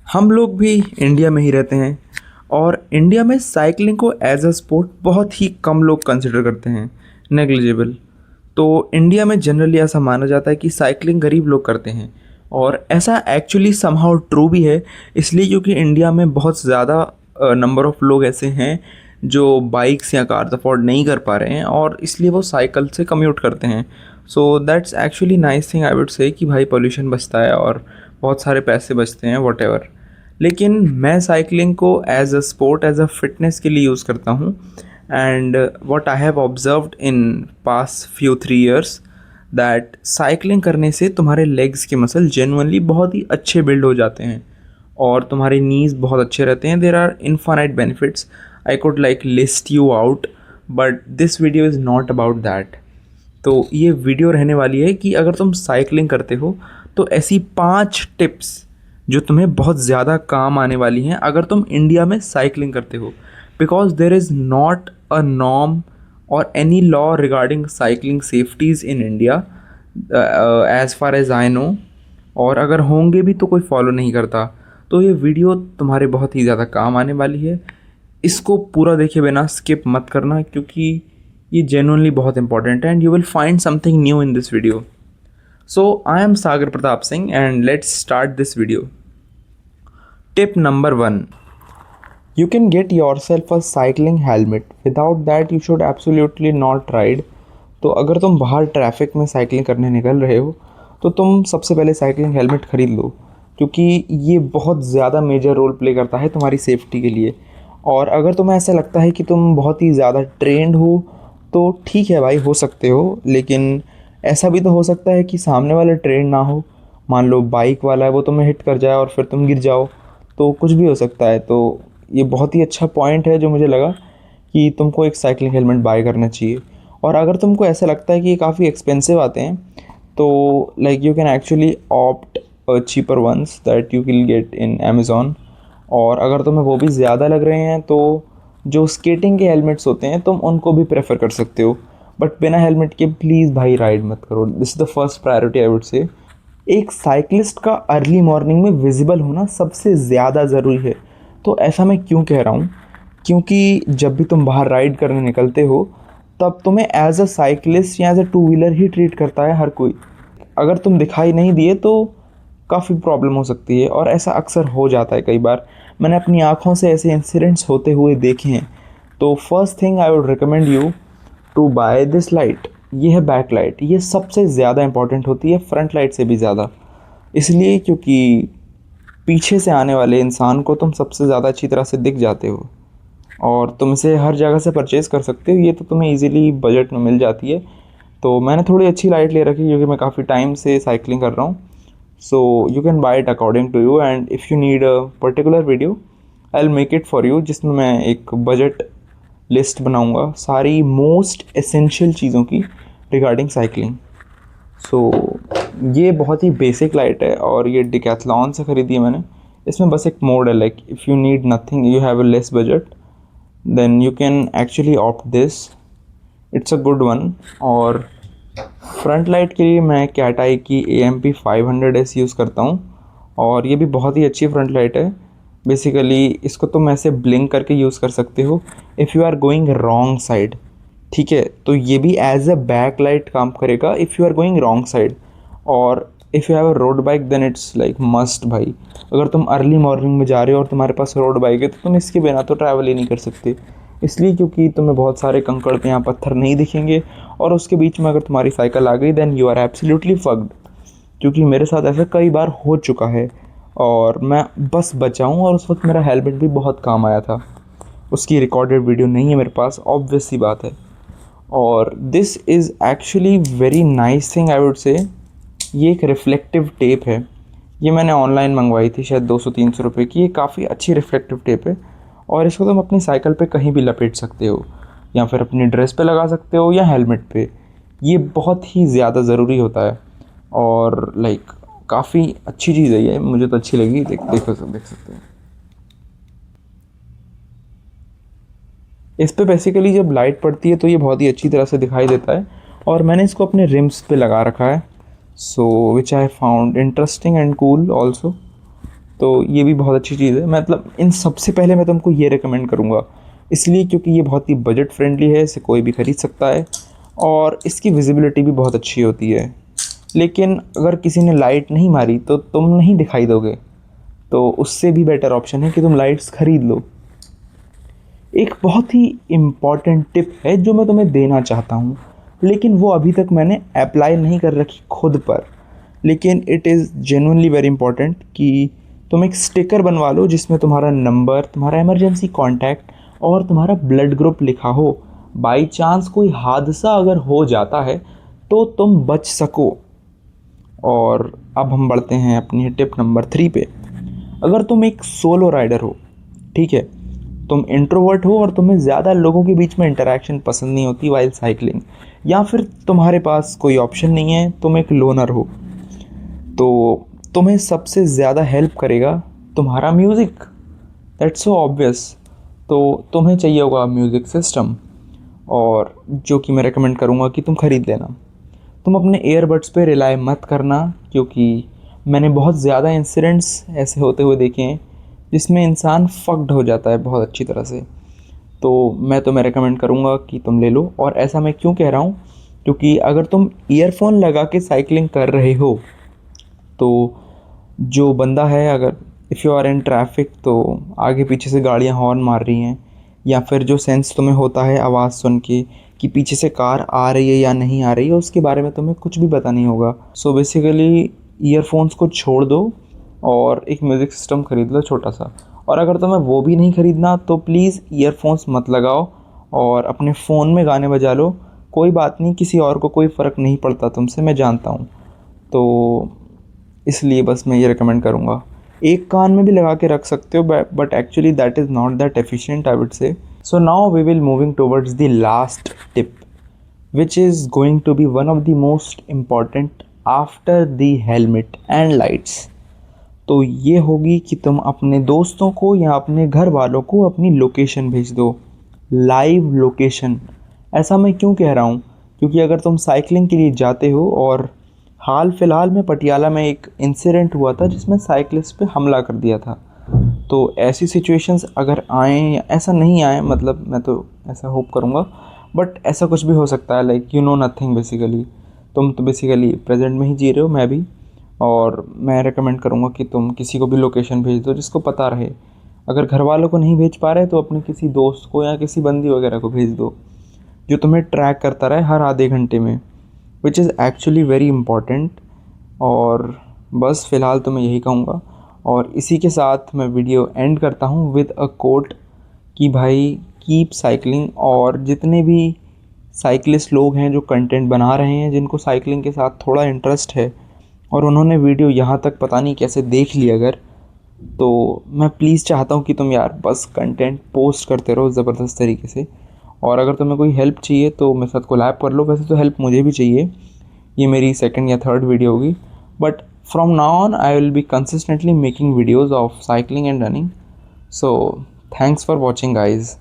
हम लोग भी इंडिया में ही रहते हैं और इंडिया में साइकिलिंग को एज अ स्पोर्ट बहुत ही कम लोग कंसिडर करते हैं, नेग्लिजिबल। तो इंडिया में जनरली ऐसा माना जाता है कि साइकिलिंग गरीब लोग करते हैं और ऐसा एक्चुअली समहाउ ट्रू भी है, इसलिए क्योंकि इंडिया में बहुत ज़्यादा नंबर ऑफ़ लोग ऐसे हैं जो बाइक्स या कार्स अफोर्ड नहीं कर पा रहे हैं और इसलिए वो साइकिल से कम्यूट करते हैं। So that's actually nice thing I would से कि भाई पोल्यूशन बचता है और बहुत सारे पैसे बचते हैं वॉट। लेकिन मैं साइकिलिंग को as a sport, as a fitness के लिए यूज़ करता हूँ। And what I have observed in past few 3 years that cycling करने से तुम्हारे लेग्स के मसल जेनुअनली बहुत ही अच्छे बिल्ड हो जाते हैं और तुम्हारे नीज बहुत अच्छे रहते हैं। There are infinite benefits, I could like list you out, but this video is not about that. तो ये वीडियो रहने वाली है कि अगर तुम साइकिलिंग करते हो तो ऐसी 5 टिप्स जो तुम्हें बहुत ज़्यादा काम आने वाली हैं अगर तुम इंडिया में साइकिलिंग करते हो, because there is not a norm और any law regarding cycling safeties in India as far as I know. और अगर होंगे भी तो कोई फॉलो नहीं करता। तो ये वीडियो तुम्हारे बहुत ही ज़्यादा काम आने वाली है, इसको पूरा देखे बिना स्किप मत करना क्योंकि ये जेनुअनली बहुत इंपॉर्टेंट है and you will find something new in this video. So, I am Sagar Pratap Singh and let's start this video. Tip number 1. You can get yourself a cycling helmet. Without that, you should absolutely not ride. तो अगर तुम बाहर traffic में cycling करने निकल रहे हो तो तुम सबसे पहले साइकिलिंग हेलमेट ख़रीद लो, क्योंकि ये बहुत ज़्यादा मेजर रोल प्ले करता है तुम्हारी सेफ्टी के लिए। और अगर तुम्हें ऐसा लगता है कि तुम बहुत ही ज़्यादा ट्रेंड हो तो ठीक है भाई, हो सकते हो, लेकिन ऐसा भी तो हो सकता है कि सामने वाला ट्रेंड ना हो। मान लो बाइक वाला है, वो तुम्हें हिट कर जाए और फिर तुम गिर जाओ, तो कुछ भी हो सकता है। तो ये बहुत ही अच्छा पॉइंट है जो मुझे लगा कि तुमको एक साइकिलिंग हेलमेट बाय करना चाहिए। और अगर तुमको ऐसा लगता है कि ये काफ़ी एक्सपेंसिव आते हैं तो like you can actually opt cheaper ones that you will get in Amazon. और अगर तुम्हें वो भी ज़्यादा लग रहे हैं तो जो स्केटिंग के हेलमेट्स होते हैं तुम उनको भी प्रेफर कर सकते हो, बट बिना हेलमेट के प्लीज़ भाई राइड मत करो। This is the first priority I would से। एक साइकिलिस्ट का अर्ली मॉर्निंग में विजिबल होना सबसे ज़्यादा ज़रूरी है। तो ऐसा मैं क्यों कह रहा हूँ, क्योंकि जब भी तुम बाहर राइड करने निकलते हो तब तुम्हें एज अ साइकिलिस्ट या एज अ टू व्हीलर ही ट्रीट करता है हर कोई। अगर तुम दिखाई नहीं दिए तो काफ़ी प्रॉब्लम हो सकती है और ऐसा अक्सर हो जाता है। कई बार मैंने अपनी आँखों से ऐसे इंसिडेंट्स होते हुए देखे हैं। तो first thing I would recommend you to buy this light. ये है बैक लाइट। ये सबसे ज़्यादा इंपॉर्टेंट होती है फ्रंट लाइट से भी ज़्यादा, इसलिए क्योंकि पीछे से आने वाले इंसान को तुम सबसे ज़्यादा अच्छी तरह से दिख जाते हो और तुम इसे हर जगह से परचेज़ कर सकते हो। ये तो तुम्हें इजीली बजट में मिल जाती है। तो मैंने थोड़ी अच्छी लाइट ले रखी है क्योंकि मैं काफ़ी टाइम से साइकिलिंग कर रहा हूँ। So you can buy it according to you, and if you need a particular video I will make it for you, जिसमें मैं एक बजट लिस्ट बनाऊंगा सारी मोस्ट एसेंशियल चीज़ों की रिगार्डिंग साइकिलिंग। सो ये बहुत ही बेसिक लाइट है और ये डिकैथलॉन से ख़रीदी है मैंने। इसमें बस एक मोड है, like if you need nothing, you have a less budget, then you can actually opt this. It's a good one. और फ्रंट लाइट के लिए मैं कैटाई की AMP 500S यूज़ करता हूँ और ये भी बहुत ही अच्छी फ्रंट लाइट है। बेसिकली इसको तुम ऐसे ब्लिंक करके यूज़ कर सकते हो if you are going wrong side, ठीक है। तो ये भी एज अ बैक लाइट काम करेगा if you are going wrong side. और if you have a road bike then it's like must भाई। अगर तुम अर्ली मॉर्निंग में जा रहे हो और तुम्हारे पास रोड बाइक है तो तुम इसके बिना तो ट्रैवल ही नहीं कर सकते, इसलिए क्योंकि तुम्हें बहुत सारे कंकड़ पे यहाँ पत्थर नहीं दिखेंगे और उसके बीच में अगर तुम्हारी साइकिल आ गई then you are absolutely fucked. क्योंकि मेरे साथ ऐसा कई बार हो चुका है और मैं बस बचा हूँ और उस वक्त मेरा हेलमेट भी बहुत काम आया था। उसकी रिकॉर्डेड वीडियो नहीं है मेरे पास, ऑब्वियस सी बात है। और this is actually very nice thing I would से। ये एक रिफ्लेक्टिव टेप है। ये मैंने ऑनलाइन मंगवाई थी, शायद 200-300 रुपये की। ये काफ़ी अच्छी रिफ्लेक्टिव टेप है और इसको तुम अपनी साइकिल पे कहीं भी लपेट सकते हो या फिर अपनी ड्रेस पे लगा सकते हो या हेलमेट पे। ये बहुत ही ज़्यादा ज़रूरी होता है और लाइक काफ़ी अच्छी चीज़ है ये, मुझे तो अच्छी लगी। देख सकते हैं इस पे बेसिकली जब लाइट पड़ती है तो ये बहुत ही अच्छी तरह से दिखाई देता है। और मैंने इसको अपने रिम्स पे लगा रखा है, so which I found interesting and cool also. तो ये भी बहुत अच्छी चीज़ है। मतलब इन सबसे पहले मैं तुमको ये रिकमेंड करूँगा, इसलिए क्योंकि ये बहुत ही बजट फ्रेंडली है, इसे कोई भी ख़रीद सकता है और इसकी विजिबिलिटी भी बहुत अच्छी होती है। लेकिन अगर किसी ने लाइट नहीं मारी तो तुम नहीं दिखाई दोगे, तो उससे भी बेटर ऑप्शन है कि तुम लाइट्स ख़रीद लो। एक बहुत ही इम्पॉर्टेंट टिप है जो मैं तुम्हें देना चाहता हूँ, लेकिन वो अभी तक मैंने अप्लाई नहीं कर रखी खुद पर, लेकिन it is genuinely very important कि तुम एक स्टिकर बनवा लो जिसमें तुम्हारा नंबर, तुम्हारा इमरजेंसी कॉन्टैक्ट और तुम्हारा ब्लड ग्रुप लिखा हो। बाई चांस कोई हादसा अगर हो जाता है तो तुम बच सको। और अब हम बढ़ते हैं अपनी टिप नंबर 3 पे। अगर तुम एक सोलो राइडर हो, ठीक है, तुम इंट्रोवर्ट हो और तुम्हें ज़्यादा लोगों के बीच में इंटरेक्शन पसंद नहीं होती वाइल साइकिलिंग, या फिर तुम्हारे पास कोई ऑप्शन नहीं है, तुम एक लोनर हो, तो तुम्हें सबसे ज़्यादा हेल्प करेगा तुम्हारा म्यूज़िक। That's so obvious. तो तुम्हें चाहिए होगा म्यूज़िक सिस्टम, और जो कि मैं रेकमेंड करूँगा कि तुम ख़रीद लेना। तुम अपने ईयरबड्स पे रिलाई मत करना, क्योंकि मैंने बहुत ज़्यादा इंसिडेंट्स ऐसे होते हुए देखे हैं जिसमें इंसान फक्ड हो जाता है बहुत अच्छी तरह से। तो मैं तुम्हें रेकमेंड करूँगा कि तुम ले लो। और ऐसा मैं क्यों कह रहा हूँ, क्योंकि अगर तुम ईयरफोन लगा के साइकिलिंग कर रहे हो तो जो बंदा है, अगर if you are in traffic, तो आगे पीछे से गाड़ियाँ हॉर्न मार रही हैं, या फिर जो सेंस तुम्हें होता है आवाज़ सुन के कि पीछे से कार आ रही है या नहीं आ रही है, उसके बारे में तुम्हें कुछ भी पता नहीं होगा। सो बेसिकली ईयरफोन्स को छोड़ दो और एक म्यूज़िक सिस्टम ख़रीद लो छोटा सा। और अगर तुम्हें वो भी नहीं ख़रीदना तो प्लीज़ ईयरफोन्स मत लगाओ और अपने फ़ोन में गाने बजा लो। कोई बात नहीं, किसी और को कोई फ़र्क नहीं पड़ता तुमसे, मैं जानता हूँ। तो इसलिए बस मैं ये रिकमेंड करूँगा। एक कान में भी लगा के रख सकते हो, but actually that is not that efficient, I would say. So now we will moving towards the last tip, which is going to be one of the most important after the helmet and lights। तो ये होगी कि तुम अपने दोस्तों को या अपने घर वालों को अपनी लोकेशन भेज दो, लाइव लोकेशन। ऐसा मैं क्यों कह रहा हूँ, क्योंकि अगर तुम साइकिलिंग के लिए जाते हो, और हाल फिलहाल में पटियाला में एक इंसिडेंट हुआ था जिसमें साइकिलिस्ट पे हमला कर दिया था, तो ऐसी सिचुएशंस अगर आएँ या ऐसा नहीं आए, मतलब मैं तो ऐसा होप करूँगा, बट ऐसा कुछ भी हो सकता है। Like you know nothing basically. तुम तो बेसिकली प्रेजेंट में ही जी रहे हो, मैं भी। और मैं रेकमेंड करूँगा कि तुम किसी को भी लोकेशन भेज दो जिसको पता रहे। अगर घर वालों को नहीं भेज पा रहे तो अपने किसी दोस्त को या किसी बंदी वगैरह को भेज दो जो तुम्हें ट्रैक करता रहे हर आधे घंटे में, which is actually very important. और बस फ़िलहाल तो मैं यही कहूँगा, और इसी के साथ मैं वीडियो एंड करता हूँ विद अ कोट कि भाई कीप साइकिलिंग। और जितने भी साइकिलिस्ट लोग हैं जो कंटेंट बना रहे हैं, जिनको साइकिलिंग के साथ थोड़ा इंटरेस्ट है और उन्होंने वीडियो यहाँ तक पता नहीं कैसे देख ली अगर, तो मैं प्लीज़ चाहता हूँ कि तुम यार बस कंटेंट पोस्ट करते रहो ज़बरदस्त तरीके से। और अगर तुम्हें कोई हेल्प चाहिए तो मेरे साथ कोलैब कर लो। वैसे तो हेल्प मुझे भी चाहिए, ये मेरी सेकंड या थर्ड वीडियो होगी, but from now on I will be consistently making videos of cycling and running. So thanks for watching guys.